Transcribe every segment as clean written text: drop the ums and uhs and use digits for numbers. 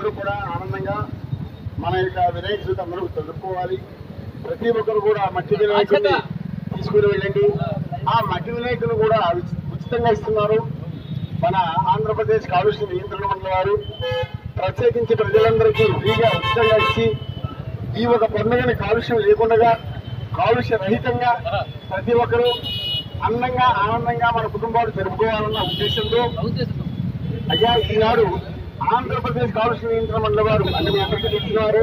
అందరూ కూడా ఆనందంగా మన యొక్క వినాయక చవితి అందరూ చదువుకోవాలి. ప్రతి ఒక్కరు కూడా మట్టి వినాయకుడిని తీసుకుని వెళ్ళండి. ఆ మట్టి వినాయకులు కూడా ఉచితంగా ఇస్తున్నారు. మన ఆంధ్రప్రదేశ్ కాలుష్య నియంత్రణ మండలి వారు ప్రత్యేకించి ప్రజలందరికీ ఫ్రీగా ఉచితంగా ఇచ్చి ఈ ఒక పండుగని కాలుష్యం లేకుండా కాలుష్య రహితంగా ప్రతి ఒక్కరూ అందంగా ఆనందంగా మన కుటుంబాలు జరుపుకోవాలన్న ఉద్దేశంతో అయ్యా ఈనాడు ఆంధ్రప్రదేశ్ కాలుష్య నియంత్రణ మండలి వారు అంటే మీ అందరికీ తెలిసినవారు,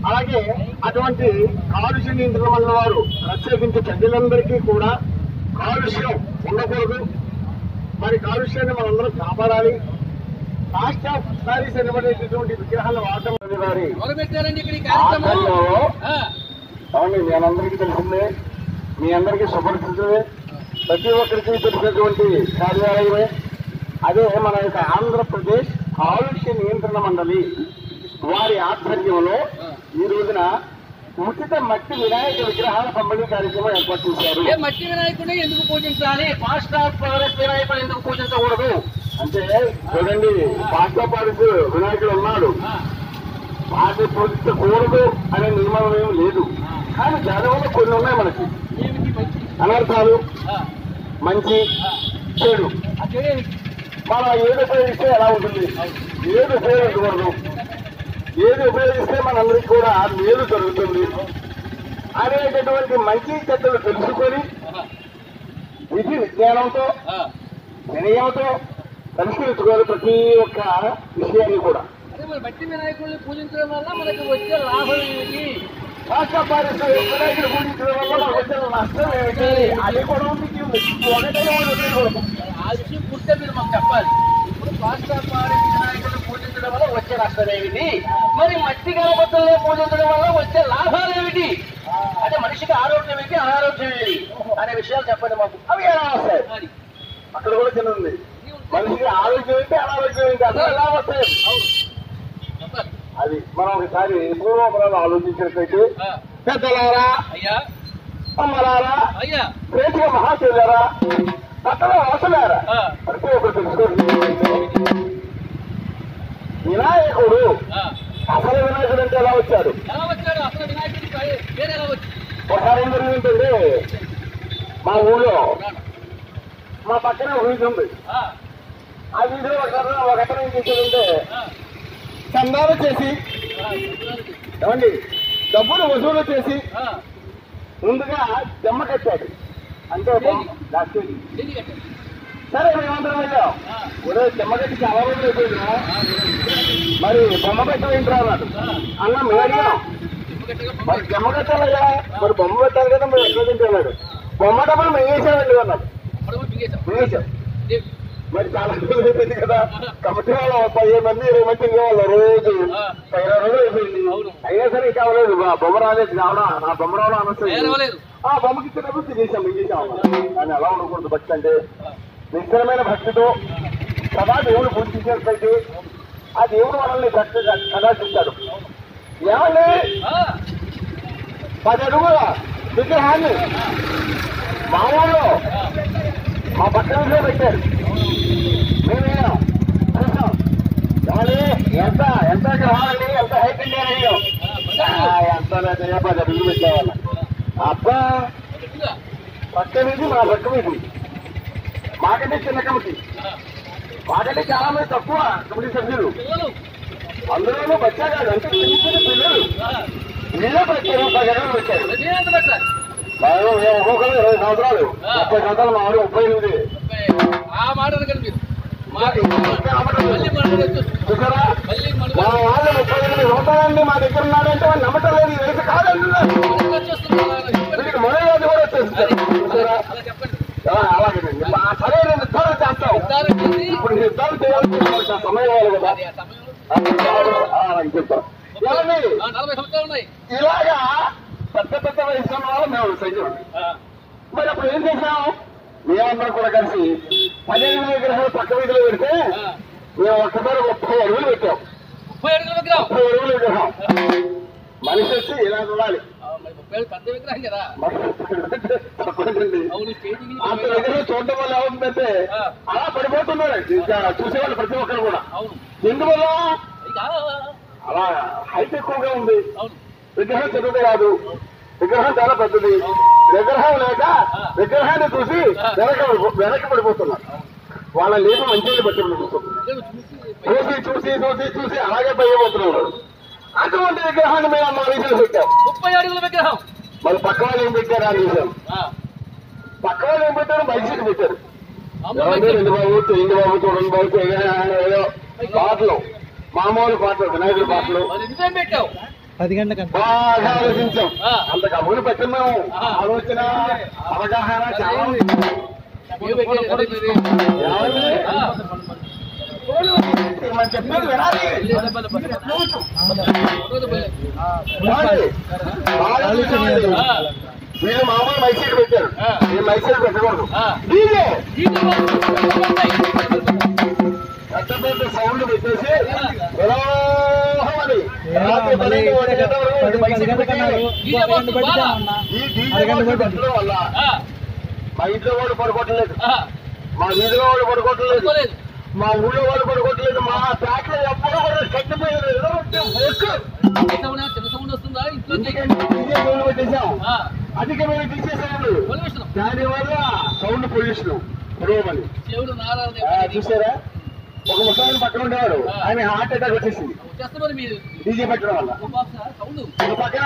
అలాగే అటువంటి కాలుష్య నియంత్రణ మండలి వారు ప్రత్యేకించి ప్రజలందరికీ కూడా కాలుష్యం ఉండకూడదు, మరి కాలుష్యాన్ని మనందరం కాపాడాలి. కాస్ట్ ఆఫ్ సారీస్ అనబడేటటువంటి విగ్రహాలు వాడటం వారి అవును మీ అందరికీ తెలిసిందే, మీ అందరికీ సుపరిచితమే, ప్రతి ఒక్కరికి తెలిసినటువంటి కార్యాలయమే. అదే మన యొక్క ఆంధ్రప్రదేశ్ కాలుష్య నియంత్రణ మండలి వారి ఆధ్వర్యంలో ఈ రోజున ఉచిత మట్టి వినాయక విగ్రహాల పంపిణీ కార్యక్రమం ఏర్పాటు చేశారు. మట్టి వినాయకుడిని ఎందుకు పూజించాలి, ఫాస్ట్ ఆఫ్ పారస్ వినాయకుడు ఎందుకు పూజించకూడదు అంటే చూడండి, ఫాస్ట్ ఆఫ్ పారస్ వినాయకుడు ఉన్నాడు, వాటిని పూజించకూడదు అనే నియమం ఏమి లేదు. కానీ దానివల్ల కొన్ని ఉన్నాయి మనకి అనర్థాలు, మంచి చెడు. మనం ఏది ఉపయోగిస్తే ఎలా ఉంటుంది, ఏది ఉపయోగించకూడదు, ఏది ఉపయోగిస్తే మనందరికీ కూడా మేలు జరుగుతుంది అనేటటువంటి మంచి చెడ్డలు తెలుసుకొని విధి విజ్ఞానంతో వినయంతో పరిష్కరించుకోవాలి ప్రతి ఒక్క విషయాన్ని కూడా. మట్టి వినాయకుడిని పూజించడం వల్ల మనకు వచ్చే లాభం ఏమిటి, వినాయకుడు పూజించడం వల్ల మనకు వచ్చే నష్టం ఏమిటి, అది కూడా ఆ విషయం పుట్టే మీరు మాకు చెప్పాలి. ఇప్పుడు ఫాస్ట్ ఆఫ్ పారస్ వినాయకుడిని పూజించడం వల్ల వచ్చే నష్టం ఏమిటి, మరి మట్టి గణపతుల్ని పూజించడం వల్ల వచ్చే లాభాలు ఏమిటి, అంటే మనిషికి ఆరోగ్యం ఏంటి అనారోగ్యం ఏంటి అనే విషయాలు చెప్పండి మాకు. అవి ఎలా వస్తాయి అక్కడ కూడా చిన్న ఉంది, మనిషికి ఆరోగ్యం ఏంటి అనారోగ్యం ఏంటి అసలు ఎలా వస్తాయి అది మనం ఒకసారి పూర్వపరాలు ఆలోచించినట్లయితే పెద్దలారా అయ్యా అమ్మలారా అయ్యా ప్రేక్షక మహాశైలారా పట్టణ అవసరారా ప్రతి ఒక్కరు తెలుసుకోండి. వినాయకుడు అసలు వినాయకుడు అంటే ఎలా వచ్చాడు, ఒకసారి ఏం జరిగిందంటే మా ఊళ్ళో మా పక్కన ఒక వీధి ఉంది. ఆ వీధిలో ఒకతను ఏం చేశాడంటే చందాలు చేసి ఏమండి డబ్బులు వసూలు చేసి ముందుగా జమ్మ కట్టాడు. అంటే సరే మేమందరం వెళ్ళాం, ఒరే జమ్మ కట్టి చాలా రోజులు అయిపోయిందా, మరి బొమ్మ పెట్టాలంటారు అన్నాడు. అన్న మేడియం మరి జమ్మ కట్టాలయ్యా, మరి బొమ్మ పెట్టాలి కదా మరి ఎట్లా తింటున్నాడు. బొమ్మ డబ్బులు మింగేసామండి అన్నాడు. మింగేశాం మరి చాలా రోజులు అయిపోయింది కదా, కమిటీ వాళ్ళు 15 మంది 20 మంది ఇంకేవాళ్ళు రోజు 15 రోజులు అయిపోయింది. అయినా సరే ఇంకా అవ్వలేదు, బొమ్మ రాలేదు రావడం, నా బొమ్మ రావడం అనవసరం. ఆ బొమ్మకి ఇచ్చినప్పుడు తినేసాం మింగేసాం. కానీ అలా ఉండకూడదు. భక్తి అంటే నిశ్చలమైన భక్తితో సదా దేవుడు పూజించినట్లయితే ఆ దేవుడు మనల్ని భక్తిగా కటాక్షిస్తాడు. ఏమండి 10 అడుగుల విగ్రహాన్ని మా ఊళ్ళో మా పక్కన పెట్టారు. మేమేం చూసాం, ఏమండి ఎంత ఎంత గ్రహాలండి, ఎంత హైట్ అండి అని అడిగాం. ఎంత లేదా 10 అడుగులు పెట్టేవాళ్ళ. అబ్బా పక్క వీధి మా పక్క వీధి, మాకంటే చిన్న కమిటీ, మాకంటే చాలా మంది తక్కువ కమిటీ సభ్యులు, అందులోనూ వచ్చాక అంటే చిన్న పిల్లలు వీళ్ళే పెట్టారు. 10 అడుగులు పెట్టారు. ఒక్కొక్కరు 20 సంవత్సరాలు 30 సంవత్సరాలు, మా వాళ్ళు 38. చూసారా మా వాళ్ళు 38 సంవత్సరాలండి మా దగ్గర ఉన్నాడంటే వాళ్ళు నమ్మటం లేదు. ఇది కాదంటున్నారు, వీళ్ళకి మనోవేది కూడా వచ్చేస్తారు. చూసారా అలాగేనండి. సరే నిర్ధారణ చేస్తాం. ఇప్పుడు నిర్ధారణ చేయాల్సిన సమయం కావాలి కదా చెప్తాం. ఇలాగా పెద్ద పెద్ద వయసు వాళ్ళు మేము సైతం. మరి అప్పుడు ఏం చేసాం, మేమందరం కూడా కలిసి 15 విగ్రహాలు పక్క వీధిలో పెడితే మేము ఒక్కసారి 30 అడుగులు పెట్టాం. 30 అడుగులు విగ్రహం మనిషి వచ్చి ఇలా ఉండాలి. అంత విగ్రహం చూడటం వల్ల ఏమవుతుందంటే అలా పడిపోతున్నారు చూసేవాళ్ళు ప్రతి ఒక్కరు కూడా. ఎందువల్ల అలా హైట్ ఎక్కువగా ఉంది. విగ్రహం చిన్నది కాదు, విగ్రహం చాలా పెద్దది. విగ్రహం లేక విగ్రహాన్ని చూసి వెనక్కి పడిపోతున్నారు. వాళ్ళ లేపు మంచిగా బట్టి చూసి చూసి చూసి చూసి అలాగే పోయబోతున్నారు. అటువంటి విగ్రహాన్ని మేము మా వీధిలో పెట్టాం. 30 అడుగుల విగ్రహం. మరి పక్క వాళ్ళు ఏం పెట్టారు అని చూసాం. పక్క వాళ్ళు ఏం పెట్టారు, బైసీకి పెట్టారు. రెండు బాబు ఇంటి బాబు చూడండి బాబు ఏదో పాటలు, మామూలు పాటలు, వినాయకుడి పాటలు బాగా ఆలోచించాం. అంత కబుర్లు పెట్టాం మేము. ఆలోచన అవగాహన చాలా చెప్పేది వినాలి. వీళ్ళు మామూలు మైసీకి పెట్టారు, వీళ్ళు మైసీకి పెట్టకూడదు. పెద్ద పెద్ద సౌండ్ పెట్టేసి విరోహమని రాత్రి 12 గంటల వరకు మైసీకి పెట్టారు. ఈ డీజే పెట్టడం వల్ల మా ఇంట్లో వాళ్ళు పడుకోవట్లేదు, మా వీధిలో వాళ్ళు పడుకోవట్లేదు, మా ఊళ్ళో వాళ్ళు పడుకోవట్లేదు, మా ప్లాట్లో ఎప్పుడు కూడా కట్టిపోయారు. పెట్టేసాం, అధికమైన డీజే సౌండ్, దానివల్ల సౌండ్ పొల్యూషన్ పురోగమని చూసారా. ఒక ముసలాయన పక్కన ఉండేవాడు, ఆయన హార్ట్ అటాక్ వచ్చేసింది డీజే పెట్టడం వల్ల. ఒక పక్కన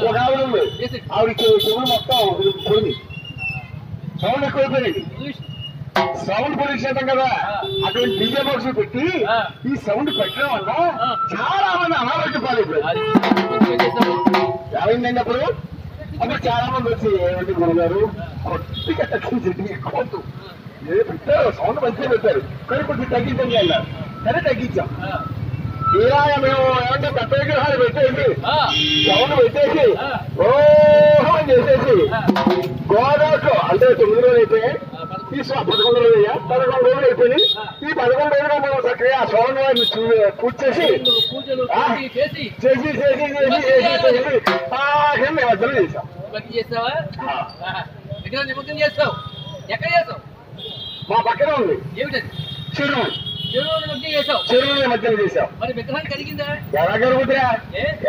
ఒక ఆవిడ ఉంది, ఆవిడ చెవులు మొత్తం పోయింది, సౌండ్ ఎక్కువైపోయింది. సౌండ్ పొల్యూషన్ అంటాం కదా, అటువంటి డీజే బాక్స్ పెట్టి ఈ సౌండ్ పెట్టడం వల్ల చాలా మంది అనారోగ్య పాలైపోయారు. ఏమైందండి అప్పుడు? అంటే చాలా మంది వచ్చి ఏమంటే గురుగారు కొద్దిగా తగ్గించండి, కోతు ఏ పెట్టారు, సౌండ్ మంచిగా పెట్టారు కానీ కొంచెం తగ్గించండి అన్నారు. సరే తగ్గించాం. ఇలాగ మేము ఏమంటే పెద్ద విగ్రహాలు పెట్టేసి సౌండ్ పెట్టేసి ఓహం చేసేసి గోదావరిలో అంటే 9 రోజులు అయితే ఈ 11 రోజులు 11 రోజులు అయిపోయింది. ఈ 11 రోజులు మేము చక్కగా ఆ సౌండ్ వారిని పూజ చేసి చేసి చేసి చేసి చేసి మేము అర్థం చేసాం. ఎక్కడ చేస్తావు? మా పక్కన ఉంది చెరువు, చెరువుల మధ్యలో చేసాం. మరి విగ్రహం కరిగిందా? ఎలా జరుగుతుందా?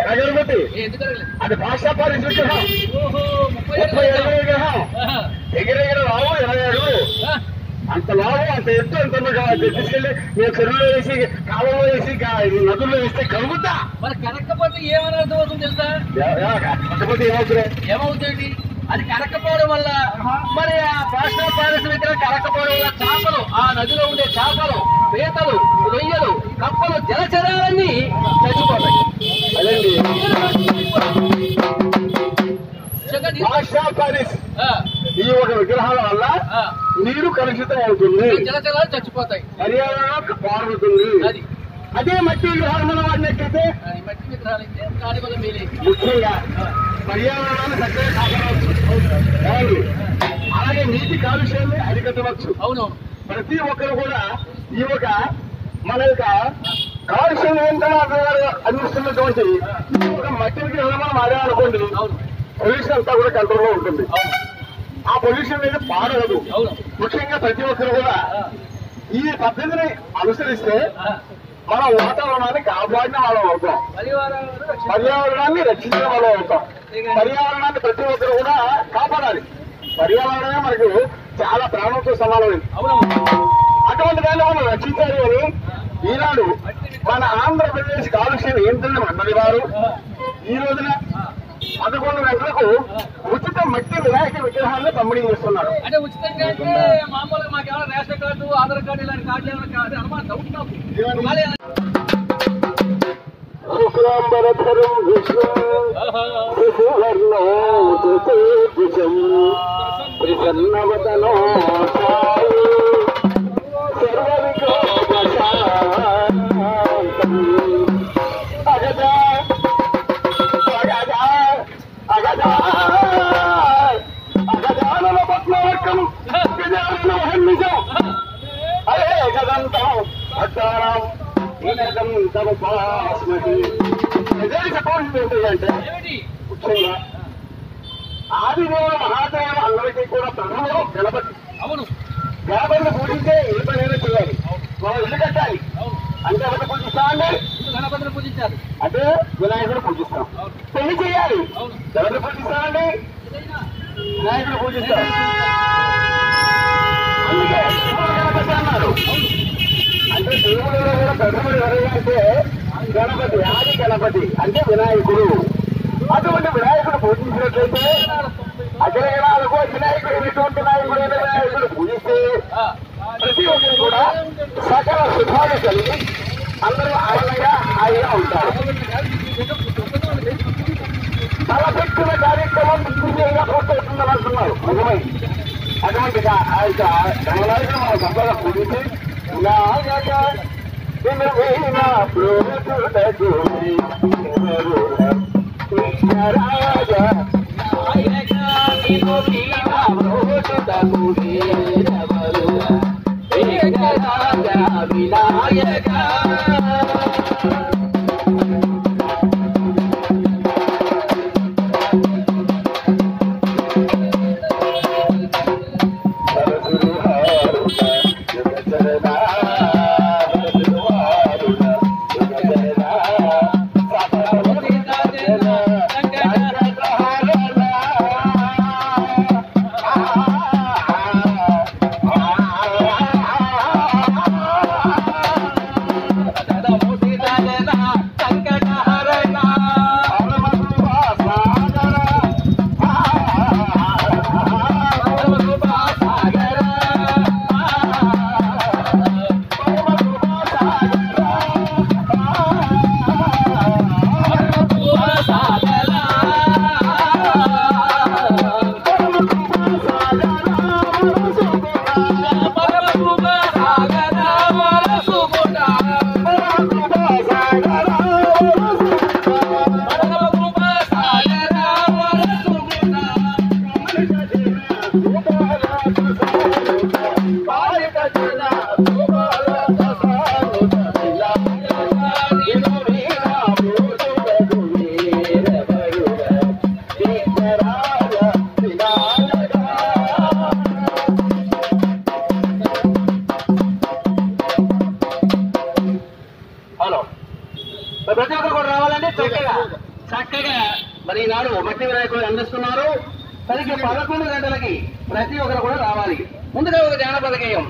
ఎలా జరుగుతుంది? అది భాషాపారి విగ్రహం, 30 అడుగుల విగ్రహం, ఎగిరెగిర రావు 20 అడుగులు, అంత లావు, అంత ఎత్తు, అంత తీసుకెళ్ళి మేము చెరువులో వేసి కాలంలో వేసి నదుల్లో వేస్తే కలుగుతా. మరి కరక్కపోతే ఏమని అర్థం అవుతుంది తెలుసా? కరక్కపోతే ఏమవుతుంది? అది కరక్కపోవడం వల్ల మరి ఆ భాషా పారస్ విగ్రహం కరక్కపోవడం వల్ల చేపలు, ఆ నదిలో ఉండే చేపలు, పీతలు, రొయ్యలు, కప్పలు, జలచరాలన్నీ చచ్చిపోతాయి. అదండి భాషా పారిస్. ఈ ఒక విగ్రహాల వల్ల నీరు కలుషితం అవుతుంది, జలచరాలు చచ్చిపోతాయి, పర్యావరణం పారుతుంది. అదే మట్టి విగ్రహాలు మనం వాడినట్లయితే మట్టి విగ్రహాలు అయితే దాని వల్ల మేలే. ముఖ్యంగా పర్యావరణాన్ని చక్కగా కాపాడవచ్చు, అలాగే నీటి కాలుష్యాన్ని అరికట్టవచ్చు. అవునవును. ప్రతి ఒక్కరు కూడా ఈ ఒక మన యొక్క కాలుష్య నియంత్రణ అందిస్తున్నటువంటి ఈ ఒక మట్టి విగ్రహాలు మనం ఆడామనుకోండి, పొల్యూషన్ అంతా కూడా కంట్రోల్లో ఉంటుంది. ఆ పొల్యూషన్ అనేది పాడదు. ముఖ్యంగా ప్రతి ఒక్కరు కూడా ఈ పద్ధతిని అనుసరిస్తే మన వాతావరణాన్ని కాపాడిన వాళ్ళం అవుతాం, పర్యావరణాన్ని రక్షించిన వాళ్ళం అవుతాం. పర్యావరణాన్ని ప్రతి ఒక్కరు కూడా కాపాడాలి. పర్యావరణమే మనకు చాలా ప్రాణంతో సమానమైంది. అటువంటి దాన్ని మనం రక్షించాలి అని ఈనాడు మన ఆంధ్రప్రదేశ్ కాలుష్య నియంత్రణ మండలి వారు ఈ రోజున 11 గంటలకు ఉచిత మట్టి వినాయక విగ్రహాలను పంపిణీ చేస్తున్నారు. అంటే ఉచితంగా అంటే మామూలుగా మాకేమైనా రేషన్ కార్డు, ఆధార్ కార్డు ఇలాంటి కార్డు ఏమైనా కాదు అనుమానం డౌట్ నాకు. శుక్లాంబరధరం విష్ణుం శశివర్ణం చతుర్భుజం ప్రసన్నవదనో సర్వవిఘ్నోపశాంతం అగజా అగజా అగజా అగజానన పద్మవర్కం గజానన మహర్నిజం అరే గదంతం భక్తానాం చెప్పాల్సింది ఏంటంటే ముఖ్యంగా ఆదిదేవుల మహాదేవులు అందరికీ కూడా ప్రధానం గణపతి. అవును. గణపతిని పూజించే ఏ పనైనా చేయాలి, మనం ఇల్లు కట్టాలి, అంటే ఎవరిని పూజిస్తామండి? గణపతిని పూజించాలి అంటే వినాయకుడు పూజిస్తాం. పెళ్లి చేయాలి, ఎవరిని పూజిస్తామండి? వినాయకుడు పూజిస్తాం. అందుకే గణపతి అన్నారు. అంటే దేవుడు కూడా పెద్దముడు ఎవరైనా అంటే గణపతి, ఆది గణపతి అంటే వినాయకుడు. అటువంటి వినాయకుడు పూజించినట్లయితే అగ్రగణాలకు వినాయకుడు ఎటువంటి నాయకుడైన వినాయకుడు పూజిస్తే ప్రతి ఒక్కరు కూడా సకల సుఖాలు కలిగి అందరూ ఆనందంగా హాయిగా ఉంటారు. తలపెట్టిన కార్యక్రమం విజయంగా పూర్తవుతుందని అంటున్నారు. నిజమై అటువంటి గణనాయకుడు మన సంపద పూజించి ప్రతి ఒక్కరు కూడా రావాలంటే చక్కగా మరి ఈనాడు మట్టి వినాయకుడు అందిస్తున్నారు. సరిగ్గా 11 గంటలకి ప్రతి ఒక్కరు కూడా రావాలి. ముందుగా ఒక జానపద గేయం.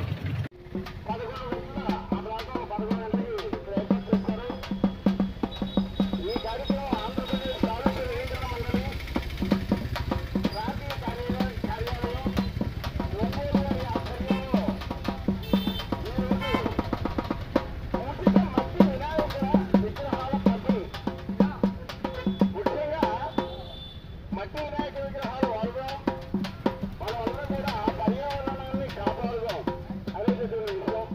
మట్టి వినాయక విగ్రహాలు వాడదాం, మనమందరం కూడా పర్యావరణాన్ని కాపాడుదాం అనేటటువంటి విషయం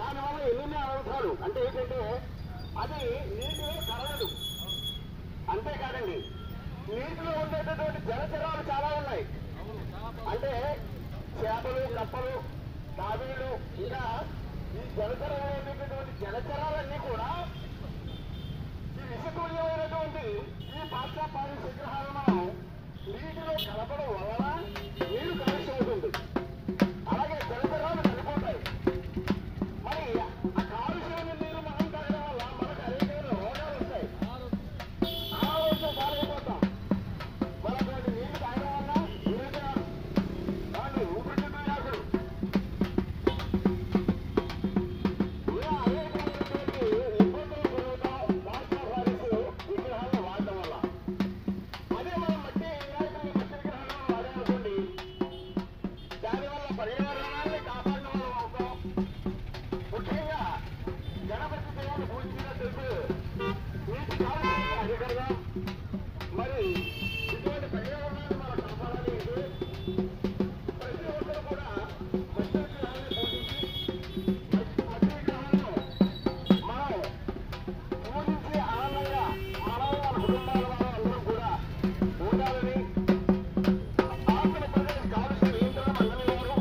దానివల్ల ఎన్ని అనవసరాలు అంటే ఏంటంటే అది నీటిలో కరగదు. అంతేకాదండి, నీటిలో ఉండేటటువంటి జలచరాలు చాలా ఉన్నాయి. అంటే చేపలు, కప్పలు, తాబేళ్లు, ఇంకా ఈ జలచరాలు ఉండేటటువంటి జలచరాలన్నీ కూడా ఈ విషతుల్యమైనటువంటి ఈ పాఠశాల విగ్రహాలను మనం నీటిలో కలపడం వలన నీరు కాలుష్యం అవుతుంది. అలాగే జలచరాలు చనిపోతాయి. మరి ఆ కాలుష్యమైన నీరు మనం తాగడం వల్ల మనకు అనేకమైన రోగాలు వస్తాయి. ఆరోగ్యం పాలైపోతాం. మనటువంటి నీరు తాగడం వల్ల వాళ్ళు ఊపిరితిత్తుల వ్యాధులు ఇలా అనేకమైనటువంటి ఇబ్బందులు కలుగుతాం పాఠశాల విగ్రహాలను వాడటం వల్ల. అదే మనం మట్టి విగ్రహాలను వాడామనుకోండి, దానివల్ల పర్యావరణాన్ని కాపాడిన వాళ్ళు అవుతాం. ముఖ్యంగా గణపతి దేవుడు పూజించినట్టు నీటి కాలుష్యాన్ని అధికంగా మరి ఇటువంటి పర్యావరణాన్ని మనం కాపాడాలి అంటే ప్రతి ఒక్కరు కూడా మట్టి విగ్రహాన్ని పూజించి మట్టి విగ్రహాలను మనం పూజించి ఆనందంగా మనం మన కుటుంబాల వాళ్ళందరూ కూడా ఉండాలని ఆంధ్రప్రదేశ్ కాలుష్య నియంత్రణ మండలి వారు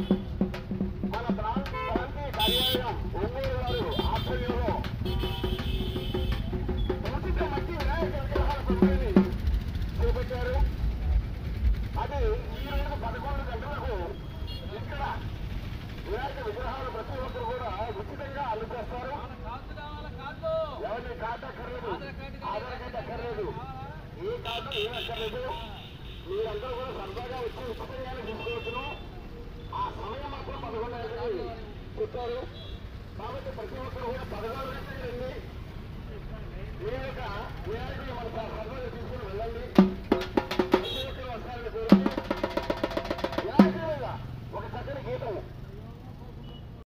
మన ప్రాంతీయ కార్యాలయం ఒంగోలు వారు ఆధ్వర్యంలో ఉచిత మట్టి వినాయక విగ్రహాల పంపిణీ చేపట్టారు. అది ఈ రోజు 11 గంటలకు ఇక్కడ వినాయక విగ్రహాలు ప్రతి ఒక్కరు కూడా ఉచితంగా అందజేస్తారు. ఎవరిని కార్డు అక్కర్లేదు, ఆధార్ కార్డు అక్కర్లేదు, ఏ కార్డు ఏం అక్కర్లేదు. మీరందరూ కూడా సరదాగా వచ్చి ఉచితంగానే తీసుకోవచ్చును. ఆ సమయం మాత్రం 11 గంటలకి చెప్పారు. కాబట్టి ప్రతి ఒక్కరు కూడా 11 గంటలకి రండి. మీ యొక్క వినాయకుడు మన సరదాగా తీసుకుని వెళ్ళండి.